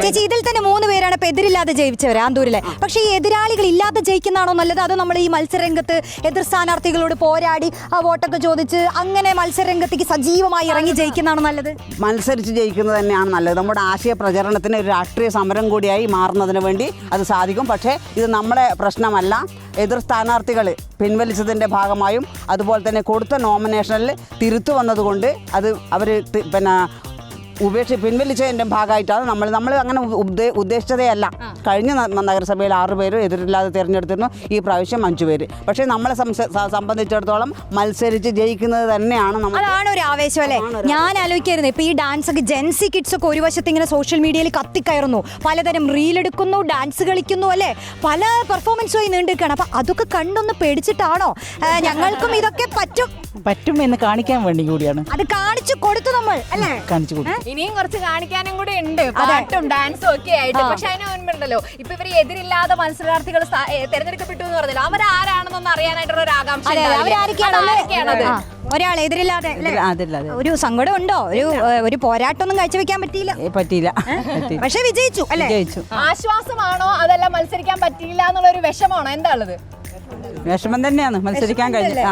ചേച്ചി ഇതിൽ തന്നെ 3 പേരാണ് ഇപ്പൊ എതിരില്ലാതെ ജയിച്ചവർ ആന്തൂരിലെ. പക്ഷേ ഈ എതിരാളികൾ ഇല്ലാതെ ജയിക്കുന്നതാണോ നല്ലത്, അതോ നമ്മൾ ഈ മത്സരരംഗത്ത് എതിർ സ്ഥാനാർത്ഥികളോട് പോരാടി വോട്ടൊക്കെ ചോദിച്ച് അങ്ങനെ മത്സരരംഗത്തേക്ക് സജീവമായി ഇറങ്ങി ജയിക്കുന്നതാണോ നല്ലത്? മത്സരിച്ച് ജയിക്കുന്നത് തന്നെയാണ് നല്ലത്. നമ്മുടെ ആശയ പ്രചരണത്തിന് ഒരു രാഷ്ട്രീയ സമരം കൂടിയായി മാറുന്നതിന് വേണ്ടി അത് സാധിക്കും. പക്ഷേ ഇത് നമ്മുടെ പ്രശ്നമല്ല. എതിർ സ്ഥാനാർത്ഥികൾ പിൻവലിച്ചതിൻ്റെ ഭാഗമായും അതുപോലെ തന്നെ കൊടുത്ത നോമിനേഷനിൽ തിരുത്തു വന്നതുകൊണ്ട് അത് അവർ പിൻവലിച്ചതിൻ്റെ ഭാഗമായിട്ടാണ് നമ്മൾ അങ്ങനെ ഉദ്ദേശിച്ചതേ അല്ല. കഴിഞ്ഞ നഗരസഭയിൽ 6 പേര് എതിരില്ലാതെ തിരഞ്ഞെടുത്തിരുന്നു, ഈ പ്രാവശ്യം 5 പേര്. പക്ഷേ നമ്മളെ സംബന്ധിച്ചിടത്തോളം മത്സരിച്ച് ജയിക്കുന്നത് തന്നെയാണ് അതാണ് ഒരു ആവേശം അല്ലേ. ഞാൻ ആലോചിക്കായിരുന്നു ഇപ്പൊ ഈ ഡാൻസ് ഒക്കെ ജെൻസി കിഡ്സ് ഒക്കെ ഒരു വശത്ത് ഇങ്ങനെ സോഷ്യൽ മീഡിയയിൽ കത്തിക്കയറുന്നു, പലതരം റീലെടുക്കുന്നു, ഡാൻസ് കളിക്കുന്നു അല്ലേ, പല പെർഫോമൻസുമായി നീണ്ടിരിക്കുകയാണ്. അപ്പൊ അതൊക്കെ കണ്ടൊന്ന് പേടിച്ചിട്ടാണോ ഞങ്ങൾക്കും ഇതൊക്കെ പറ്റും എന്ന് കാണിക്കാൻ വേണ്ടി കൂടിയാണ് അത് കാണിച്ചു കൊടുത്തു നമ്മൾ അല്ലേ? കാണിച്ചു കൊടുത്തു. ഇനിയും കുറച്ച് കാണിക്കാനും കൂടി ഉണ്ട്, പാട്ടും ഡാൻസും ഒക്കെ ആയിട്ട്. പക്ഷെ അതിന് മുൻപുണ്ടല്ലോ ഇപ്പൊ ഇവര് എതിരില്ലാതെ മത്സരാർത്ഥികൾ തെരഞ്ഞെടുക്കപ്പെട്ടു എന്ന് പറഞ്ഞല്ലോ, അവരാരാണെന്നൊന്ന് അറിയാനായിട്ടുള്ള ഒരു ആകാംക്ഷ. ഒരാൾ എതിരില്ലാതെ ഒരു സങ്കടം ഉണ്ടോ? ഒരു പോരാട്ടമൊന്നും കാഴ്ചവെക്കാൻ പറ്റിയില്ല. പക്ഷെ വിജയിച്ചു അല്ലേ? ആശ്വാസമാണോ അതല്ല മത്സരിക്കാൻ പറ്റിയില്ല എന്നുള്ള ഒരു വിഷമാണോ? എന്താ ഉള്ളത്? വിഷമം തന്നെയാണ്, മത്സരിക്കാൻ കഴിഞ്ഞു.